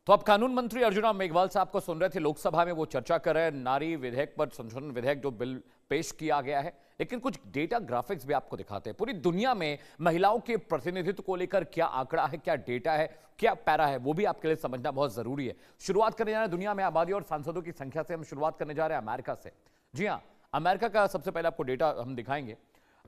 तो अब कानून मंत्री अर्जुन मेघवाल साहब को सुन रहे थे, लोकसभा में वो चर्चा कर रहे हैं नारी विधेयक पर, संशोधन विधेयक जो बिल पेश किया गया है। लेकिन कुछ डेटा ग्राफिक्स भी आपको दिखाते हैं। पूरी दुनिया में महिलाओं के प्रतिनिधित्व को लेकर क्या आंकड़ा है, क्या डेटा है, क्या पैरा है, वो भी आपके लिए समझना बहुत जरूरी है। शुरुआत करने जा रहे हैं दुनिया में आबादी और सांसदों की संख्या से। हम शुरुआत करने जा रहे हैं अमेरिका से। जी हाँ, अमेरिका का सबसे पहले आपको डेटा हम दिखाएंगे।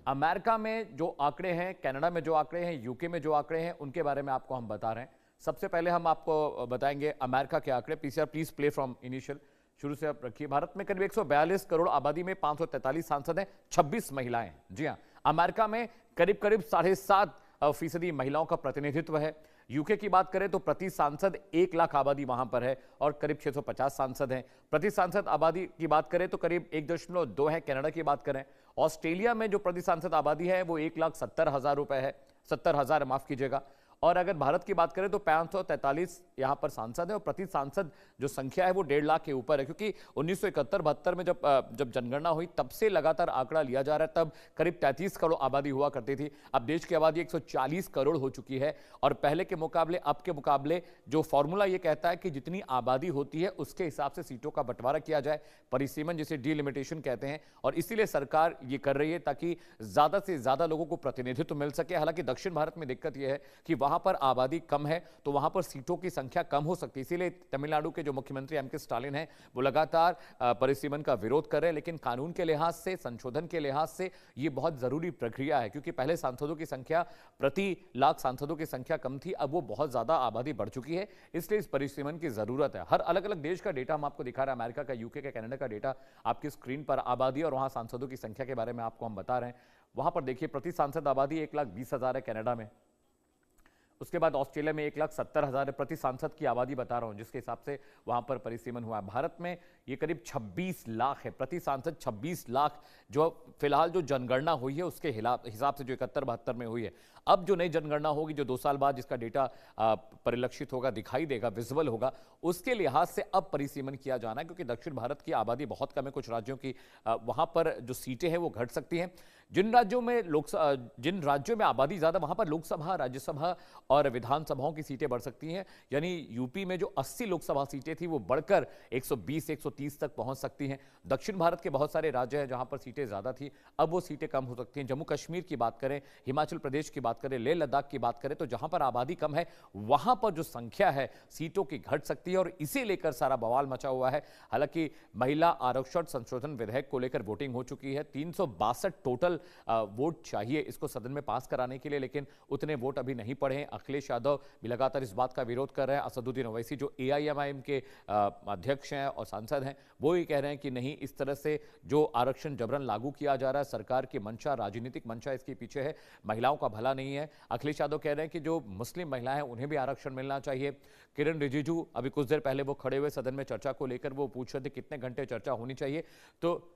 अमेरिका में जो आंकड़े हैं, कनाडा में जो आंकड़े हैं, यूके में जो आंकड़े हैं, उनके बारे में आपको हम बता रहे हैं। सबसे पहले हम आपको बताएंगे अमेरिका के आंकड़े। PCR please play from initial, शुरू से आप रखिए। भारत में करीब 142 करोड़ आबादी में 543 सांसद हैं, 26 महिलाएं हैं। जी हां, अमेरिका में करीब करीब 7.5% महिलाओं का प्रतिनिधित्व है। यूके की बात करें तो प्रति सांसद 1 लाख आबादी वहां पर है और करीब 650 सांसद हैं। प्रति सांसद आबादी की बात करें तो करीब 1.2 है। कनाडा की बात करें, ऑस्ट्रेलिया में जो प्रति सांसद आबादी है वो 1,70,000 रुपए है, 70,000 माफ कीजिएगा। और अगर भारत की बात करें तो 543 यहां पर सांसद है और प्रति सांसद जो संख्या है वो 1.5 लाख के ऊपर है, क्योंकि 1971-72 में जब जनगणना हुई तब से लगातार आंकड़ा लिया जा रहा है। तब करीब 33 करोड़ आबादी हुआ करती थी। अब देश की आबादी 140 करोड़ हो चुकी है और पहले के मुकाबले, अब के मुकाबले जो फॉर्मूला ये कहता है कि जितनी आबादी होती है उसके हिसाब से सीटों का बंटवारा किया जाए, परिसीमन जिसे डिलिमिटेशन कहते हैं। और इसीलिए सरकार ये कर रही है ताकि ज्यादा से ज्यादा लोगों को प्रतिनिधित्व मिल सके। हालांकि दक्षिण भारत में दिक्कत यह है कि वहां पर आबादी कम है तो वहां पर सीटों की संख्या कम हो सकती है। इसीलिए तमिलनाडु के जो मुख्यमंत्री एम के स्टालिन हैं वो लगातार परिसीमन का विरोध कर रहे हैं। लेकिन कानून के लिहाज से, संशोधन के लिहाज से ये बहुत जरूरी प्रक्रिया है, क्योंकि पहले सांसदों की संख्या, प्रति लाख सांसदों की संख्या कम थी, अब वो बहुत ज्यादा आबादी बढ़ चुकी है। इसलिए इस परिसीमन की जरूरत है। हर अलग अलग देश का डेटा हम आपको दिखा रहे हैं, अमेरिका का, यूके का, कनाडा का डेटा आपकी स्क्रीन पर आबादी और वहां सांसदों की संख्या के बारे में आपको हम बता रहे हैं। वहां पर देखिए, प्रति सांसद आबादी 1,20,000 है कनाडा में। उसके बाद ऑस्ट्रेलिया में 1,70,000 है। प्रति सांसद की आबादी बता रहा हूं जिसके हिसाब से वहां पर परिसीमन हुआ है। भारत में ये करीब 26 लाख है, प्रति सांसद 26 लाख, जो फिलहाल जो जनगणना हुई है उसके हिसाब से, जो 71-72 में हुई है। अब जो नई जनगणना होगी, जो 2 साल बाद जिसका डेटा परिलक्षित होगा, दिखाई देगा, विजुअल होगा, उसके लिहाज से अब परिसीमन किया जाना है, क्योंकि दक्षिण भारत की आबादी बहुत कम है। कुछ राज्यों की वहां पर जो सीटें हैं वो घट सकती हैं। जिन राज्यों में आबादी ज्यादा, वहां पर लोकसभा, राज्यसभा और विधानसभाओं की सीटें बढ़ सकती हैं। यानी यूपी में जो 80 लोकसभा सीटें थी वो बढ़कर 120-130 तक पहुंच सकती हैं। दक्षिण भारत के बहुत सारे राज्य हैं जहां पर सीटें ज्यादा थी, अब वो सीटें कम हो सकती हैं। जम्मू कश्मीर की बात करें, हिमाचल प्रदेश की बात करें, लेह लद्दाख की बात करें, तो जहां पर आबादी कम है वहां पर जो संख्या है सीटों की घट सकती है और इसे लेकर सारा बवाल मचा हुआ है। हालांकि महिला आरक्षण संशोधन विधेयक को लेकर वोटिंग हो चुकी है। 362 टोटल वोट चाहिए इसको सदन में पास कराने के लिए, लेकिन उतने वोट अभी नहीं पड़े हैं। अखिलेश यादव भी लगातार इस बात का विरोध कर रहे हैं। असदुद्दीन ओवैसी जो एआईएमआईएम के अध्यक्ष हैं और सांसद हैं, वो ही कह रहे हैं कि नहीं, इस तरह से जो आरक्षण जबरन लागू किया जा रहा है, सरकार की मंशा, राजनीतिक मंशा इसके पीछे है, महिलाओं का भला नहीं है। अखिलेश यादव कह रहे हैं कि जो मुस्लिम महिलाएं हैं उन्हें भी आरक्षण मिलना चाहिए। किरण रिजिजू अभी कुछ देर पहले वो खड़े हुए सदन में चर्चा को लेकर वो पूछ रहे थे कितने घंटे चर्चा होनी चाहिए, तो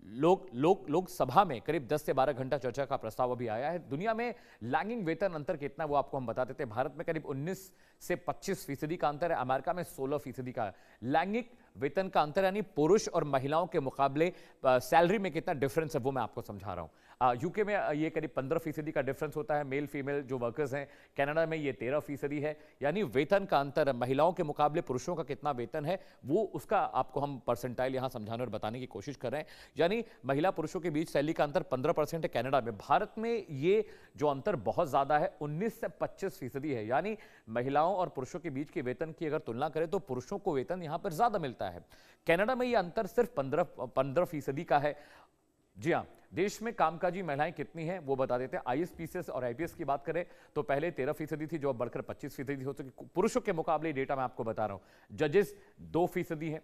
लोकसभा में करीब 10 से 12 घंटा चर्चा का प्रस्ताव अभी आया है। दुनिया में लैंगिक वेतन अंतर कितना वो आपको हम बता देते हैं। भारत में करीब 19 से 25% का अंतर है, अमेरिका में 16% का है। लैंगिक वेतन का अंतर यानी पुरुष और महिलाओं के मुकाबले सैलरी में कितना डिफरेंस है वो मैं आपको समझा रहा हूं। यूके में ये करीब 15% का डिफरेंस होता है, मेल फीमेल जो वर्कर्स हैं। कनाडा में ये 13% है। यानी वेतन का अंतर, महिलाओं के मुकाबले पुरुषों का कितना वेतन है वो, उसका आपको हम परसेंटाइल यहां समझाने और बताने की कोशिश कर रहे हैं। यानी महिला पुरुषों के बीच सैलरी का अंतर 15% है कनाडा में। भारत में ये जो अंतर बहुत ज्यादा है, 19 से 25% है। यानी महिलाओं और पुरुषों के बीच के वेतन की अगर तुलना करें तो पुरुषों को वेतन यहां पर ज्यादा मिलता है। कनाडा में यह अंतर सिर्फ 15% का है। जी हां, देश में कामकाजी महिलाएं कितनी हैं वो बता देते हैं। आईएएस और आईपीएस की बात करें तो पहले 13% थी, जो अब बढ़कर 25% हो चुकी पुरुषों के मुकाबले। डेटा मैं आपको बता रहा हूं। जजेस 2% है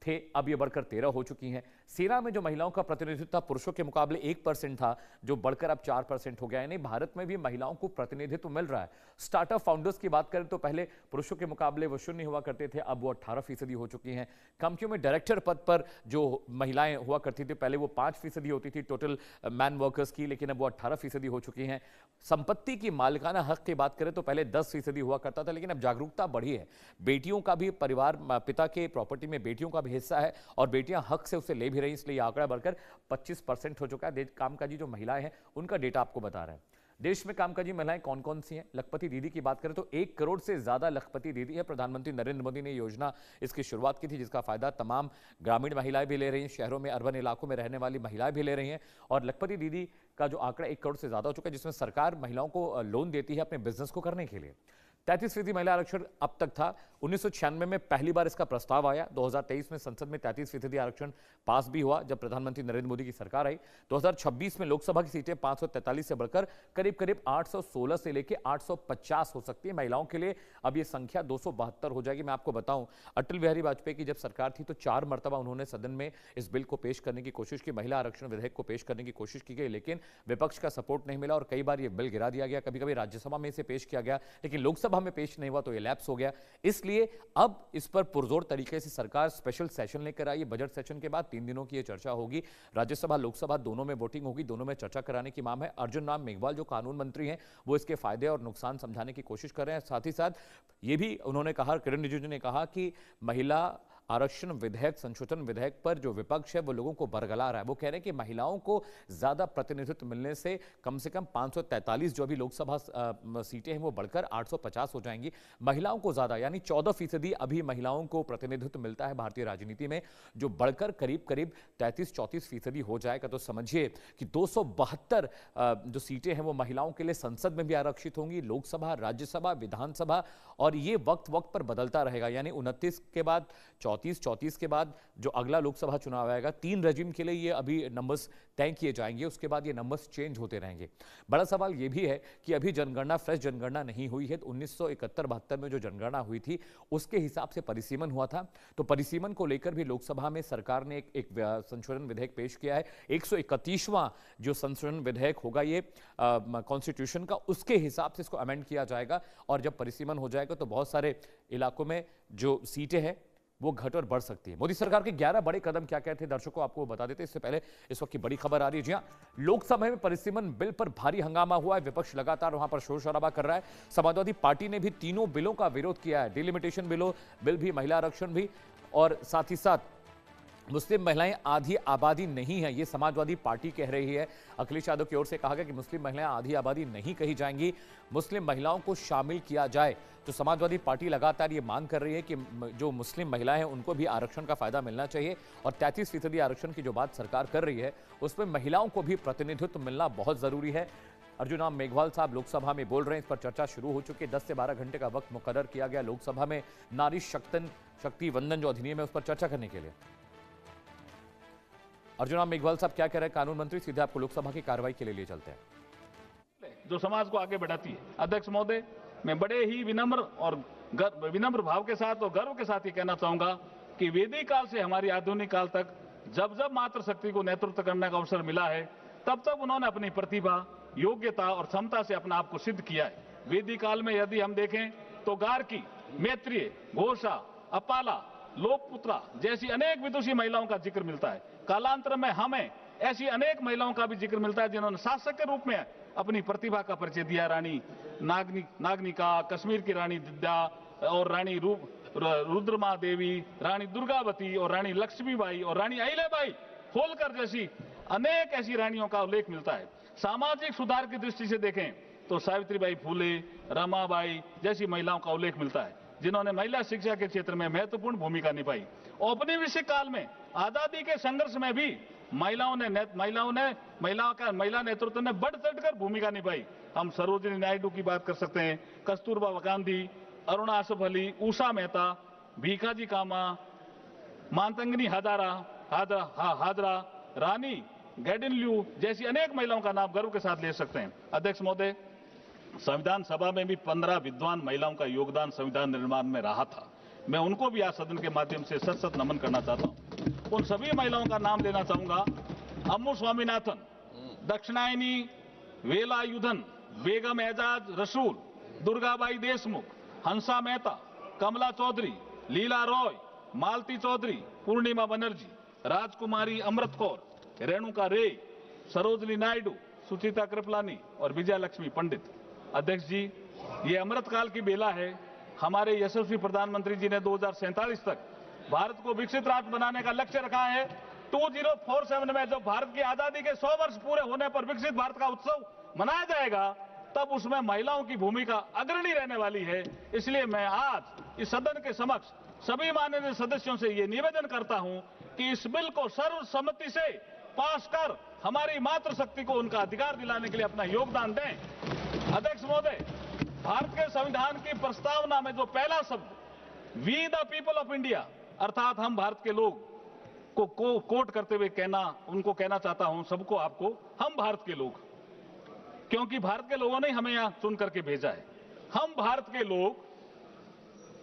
थे, अब ये बढ़कर 13 हो चुकी हैं। सेना में जो महिलाओं का प्रतिनिधित्व था पुरुषों के मुकाबले 1% था, जो बढ़कर अब 4% हो गया। यानी भारत में भी महिलाओं को प्रतिनिधित्व मिल रहा है। स्टार्टअप फाउंडर्स की बात करें तो पहले पुरुषों के मुकाबले वो 0 हुआ करते थे, अब वो 18% हो चुकी हैं। कंपनियों में डायरेक्टर पद पर जो महिलाएं हुआ करती थी, पहले वो 5% होती थी टोटल मैन वर्कर्स की, लेकिन अब वो 18% हो चुकी हैं। संपत्ति की मालिकाना हक की बात करें तो पहले 10% हुआ करता था, लेकिन अब जागरूकता बढ़ी है। बेटियों का भी, परिवार पिता के प्रॉपर्टी में बेटियों का भी हिस्सा है और बेटियां हक से उसे ले भी रही, इसलिए आंकड़ा बढ़कर 25% हो चुका है। कामकाजी जो महिलाएं हैं उनका डेटा आपको बता रहे हैं। देश में कामकाजी महिलाएं कौन कौन सी हैं? लखपति दीदी की बात करें तो 1 करोड़ से ज्यादा लखपति दीदी है। प्रधानमंत्री नरेंद्र मोदी ने योजना इसकी शुरुआत की थी, जिसका फायदा तमाम ग्रामीण महिलाएं भी ले रही हैं, शहरों में अर्बन इलाकों में रहने वाली महिलाएं भी ले रही हैं। और लखपति दीदी का जो आंकड़ा 1 करोड़ से ज्यादा हो चुका है, जिसमें सरकार महिलाओं को लोन देती है अपने बिजनेस को करने के लिए। 33% महिला आरक्षण अब तक था। 1996 में पहली बार इसका प्रस्ताव आया। 2023 में संसद में 33% आरक्षण पास भी हुआ जब प्रधानमंत्री नरेंद्र मोदी की सरकार आई। 2026 में लोकसभा की सीटें 543 से बढ़कर करीब करीब 816 से लेकर 850 हो सकती है महिलाओं के लिए। अब ये संख्या 272 हो जाएगी। मैं आपको बताऊं, अटल बिहारी वाजपेयी की जब सरकार थी तो 4 मरतबा उन्होंने सदन में इस बिल को पेश करने की कोशिश की, महिला आरक्षण विधेयक को पेश करने की कोशिश की गई, लेकिन विपक्ष का सपोर्ट नहीं मिला और कई बार ये बिल गिरा दिया गया। कभी कभी राज्यसभा में इसे पेश किया गया, लेकिन लोकसभा में पेश नहीं हुआ तो ये लैप्स हो गया। इसलिए अब इस पर पुरजोर तरीके से सरकार स्पेशल सेशन लेकर आई। बजट सेशन के बाद 3 दिनों की ये चर्चा होगी। राज्यसभा लोकसभा दोनों में वोटिंग होगी, दोनों में चर्चा कराने की मांग है। अर्जुन राम मेघवाल जो कानून मंत्री हैं वो इसके फायदे और नुकसान समझाने की कोशिश कर रहे हैं। साथ ही साथ ये भी उन्होंने कहा, किरण रिजिजू ने कहा कि महिला आरक्षण विधेयक, संशोधन विधेयक पर जो विपक्ष है वो लोगों को बरगला रहा है। वो कह रहे हैं कि महिलाओं को ज्यादा प्रतिनिधित्व मिलने से कम 543 जो अभी लोकसभा सीटें हैं वो बढ़कर 850 हो जाएंगी। महिलाओं को ज्यादा यानी 14% अभी महिलाओं को प्रतिनिधित्व मिलता है भारतीय राजनीति में, जो बढ़कर करीब करीब 33-34% हो जाएगा। तो समझिए कि 272 जो सीटें हैं वो महिलाओं के लिए संसद में भी आरक्षित होंगी, लोकसभा, राज्यसभा, विधानसभा। और ये वक्त वक्त पर बदलता रहेगा, यानी 29 के बाद 34 के बाद जो अगला लोकसभा चुनाव आएगा, 3 रेजिम के लिए ये अभी नंबर्स तय किए जाएंगे, उसके बाद ये नंबर्स चेंज होते रहेंगे। बड़ा सवाल ये भी है कि अभी जनगणना, फ्रेश जनगणना नहीं हुई है। 1971-72 में जो जनगणना हुई थी उसके हिसाब से परिसीमन हुआ था, तो परिसीमन को लेकर भी लोकसभा में सरकार ने एक संशोधन विधेयक पेश किया है। 131वां जो संशोधन विधेयक होगा ये कॉन्स्टिट्यूशन का, उसके हिसाब से इसको अमेंड किया जाएगा। और जब परिसीमन हो जाएगा तो बहुत सारे इलाकों में जो सीटें हैं वो घट और बढ़ सकती है। मोदी सरकार के 11 बड़े कदम क्या क्या थे, दर्शकों आपको बता देते। इससे पहले इस वक्त की बड़ी खबर आ रही है। जी हां, लोकसभा में परिसीमन बिल पर भारी हंगामा हुआ है। विपक्ष लगातार वहां पर शोर शराबा कर रहा है। समाजवादी पार्टी ने भी तीनों बिलों का विरोध किया है, डिलिमिटेशन बिल भी, महिला आरक्षण भी, और साथ ही साथ मुस्लिम महिलाएं आधी आबादी नहीं है, ये समाजवादी पार्टी कह रही है। अखिलेश यादव की ओर से कहा गया कि मुस्लिम महिलाएं आधी आबादी नहीं कही जाएंगी, मुस्लिम महिलाओं को शामिल किया जाए। तो समाजवादी पार्टी लगातार ये मांग कर रही है कि जो मुस्लिम महिलाएं हैं उनको भी आरक्षण का फायदा मिलना चाहिए। और 33% आरक्षण की जो बात सरकार कर रही है उसमें महिलाओं को भी प्रतिनिधित्व मिलना बहुत जरूरी है। अर्जुन राम मेघवाल साहब लोकसभा में बोल रहे हैं, इस पर चर्चा शुरू हो चुकी है। 10 से 12 घंटे का वक्त मुकर्रर किया गया लोकसभा में नारी शक्ति वंदन जो अधिनियम है उस पर चर्चा करने के लिए। अर्जुन राम मेघवाल साहब क्या कह रहे हैं कानून मंत्री, सीधे आपको लोकसभा की कार्रवाई के लिए ले चलते हैं। जो समाज को आगे बढ़ाती है। अध्यक्ष महोदय, मैं बड़े ही विनम्र भाव के साथ और गर्व के साथ ये कहना चाहूंगा कि वैदिक काल से हमारी आधुनिक काल तक जब जब मातृशक्ति को नेतृत्व करने का अवसर मिला है तब तक उन्होंने अपनी प्रतिभा, योग्यता और क्षमता से अपना आप को सिद्ध किया है। वैदिक काल में यदि हम देखें तो गार्गी, मैत्रेय, घोषा, अपाला, लोकपुत्रा जैसी अनेक विदुषी महिलाओं का जिक्र मिलता है। कालांतर में हमें ऐसी अनेक महिलाओं का भी जिक्र मिलता है जिन्होंने शासक के रूप में अपनी प्रतिभा का परिचय दिया। रानी नागनिका, कश्मीर की रानी दिद्या और रानी रुद्रमा देवी, रानी दुर्गावती और रानी लक्ष्मीबाई और रानी अहिल्याबाई होलकर जैसी अनेक ऐसी रानियों का उल्लेख मिलता है। सामाजिक सुधार की दृष्टि से देखें तो सावित्रीबाई फूले, रमाबाई जैसी महिलाओं का उल्लेख मिलता है जिन्होंने महिला शिक्षा के क्षेत्र में महत्वपूर्ण भूमिका निभाई। औपनिवेशिक काल में आजादी के संघर्ष में भी महिला नेतृत्व ने बढ़ चढ़कर भूमिका निभाई। हम सरोजिनी नायडू की बात कर सकते हैं, कस्तूरबा गांधी, अरुणा आसफ अली, उषा मेहता, भीखाजी कामा, मातंगनी हाजरा, रानी गैडिनल्यू जैसी अनेक महिलाओं का नाम गर्व के साथ ले सकते हैं। अध्यक्ष महोदय, संविधान सभा में भी 15 विद्वान महिलाओं का योगदान संविधान निर्माण में रहा था। मैं उनको भी आज सदन के माध्यम से सत नमन करना चाहता हूं। उन सभी महिलाओं का नाम लेना चाहूंगा। अम्मू स्वामीनाथन, दक्षिणायनी वेलायुधन, बेगम एजाज रसूल, दुर्गाबाई देशमुख, हंसा मेहता, कमला चौधरी, लीला रॉय, मालती चौधरी, पूर्णिमा बनर्जी, राजकुमारी अमृत कौर, रेणुका रे, सरोजिनी नायडू, सुचिता कृपलानी और विजय लक्ष्मी पंडित। अध्यक्ष जी, ये अमृतकाल की बेला है। हमारे यशस्वी प्रधानमंत्री जी ने 2047 तक भारत को विकसित राष्ट्र बनाने का लक्ष्य रखा है। 2047 में जब भारत की आजादी के 100 वर्ष पूरे होने पर विकसित भारत का उत्सव मनाया जाएगा तब उसमें महिलाओं की भूमिका अग्रणी रहने वाली है। इसलिए मैं आज इस सदन के समक्ष सभी माननीय सदस्यों से ये निवेदन करता हूं कि इस बिल को सर्वसम्मति से पास कर हमारी मातृशक्ति को उनका अधिकार दिलाने के लिए अपना योगदान दें। अध्यक्ष महोदय, भारत के संविधान की प्रस्तावना में जो पहला शब्द we the people of India अर्थात हम भारत के लोग को कोट करते हुए उनको कहना चाहता हूं, सबको, आपको, हम भारत के लोग, क्योंकि भारत के लोगों ने हमें यहां चुन करके भेजा है। हम भारत के लोग,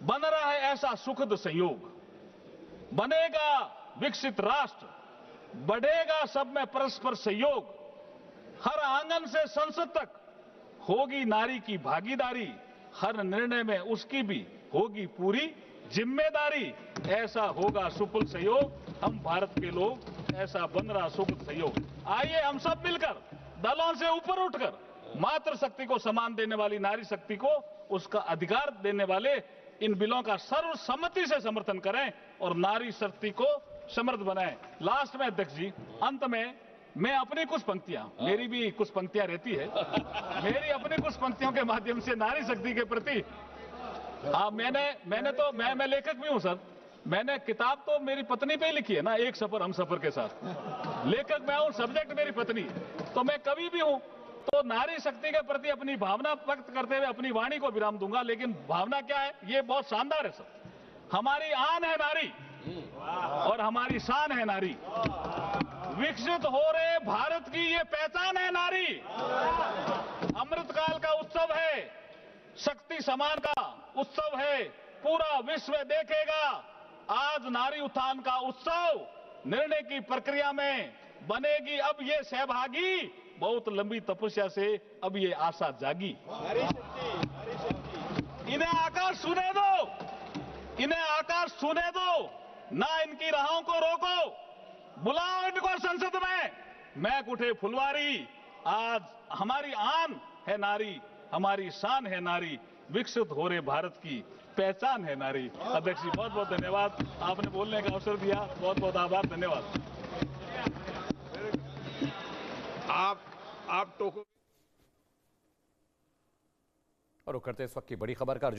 बन रहा है ऐसा सुखद संयोग, बनेगा विकसित राष्ट्र, बढ़ेगा सब में परस्पर सहयोग, हर आंगन से संसद तक होगी नारी की भागीदारी, हर निर्णय में उसकी भी होगी पूरी जिम्मेदारी, ऐसा होगा सुफल सहयोग, हम भारत के लोग, ऐसा बन रहा सुखद सहयोग। आइए हम सब मिलकर दलों से ऊपर उठकर मातृशक्ति को सम्मान देने वाली नारी शक्ति को उसका अधिकार देने वाले इन बिलों का सर्वसम्मति से समर्थन करें और नारी शक्ति को समृद्ध बनाएं। लास्ट में अध्यक्ष जी, अंत में मैं अपनी कुछ पंक्तियां, मेरी भी कुछ पंक्तियां रहती है, मेरी अपनी कुछ पंक्तियों के माध्यम से नारी शक्ति के प्रति, हाँ, मैं लेखक भी हूं सर। मैंने किताब तो मेरी पत्नी पे ही लिखी है ना, एक सफर हम सफर के साथ। लेखक मैं हूं, सब्जेक्ट मेरी पत्नी है, तो मैं कवि भी हूं। तो नारी शक्ति के प्रति अपनी भावना व्यक्त करते हुए अपनी वाणी को विराम दूंगा। लेकिन भावना क्या है, ये बहुत शानदार है सर। हमारी आन है नारी और हमारी शान है नारी, विकसित हो रहे भारत की ये पहचान है नारी, अमृतकाल का उत्सव है, शक्ति समान का उत्सव है, पूरा विश्व देखेगा आज नारी उत्थान का उत्सव। निर्णय की प्रक्रिया में बनेगी अब ये सहभागी, बहुत लंबी तपस्या से अब ये आशा जागी। इन्हें आकाश सुने दो, इन्हें आकाश सुने दो, ना इनकी राहों को रोको, बुलाओ इनको संसद में, महक उठे फुलवारी। आज हमारी आन है नारी, हमारी शान है नारी, विकसित हो रहे भारत की पहचान है नारी। अध्यक्ष जी, बहुत बहुत धन्यवाद, आपने बोलने का अवसर दिया, बहुत बहुत आभार, धन्यवाद। आप टोको और करते इस वक्त की बड़ी खबर का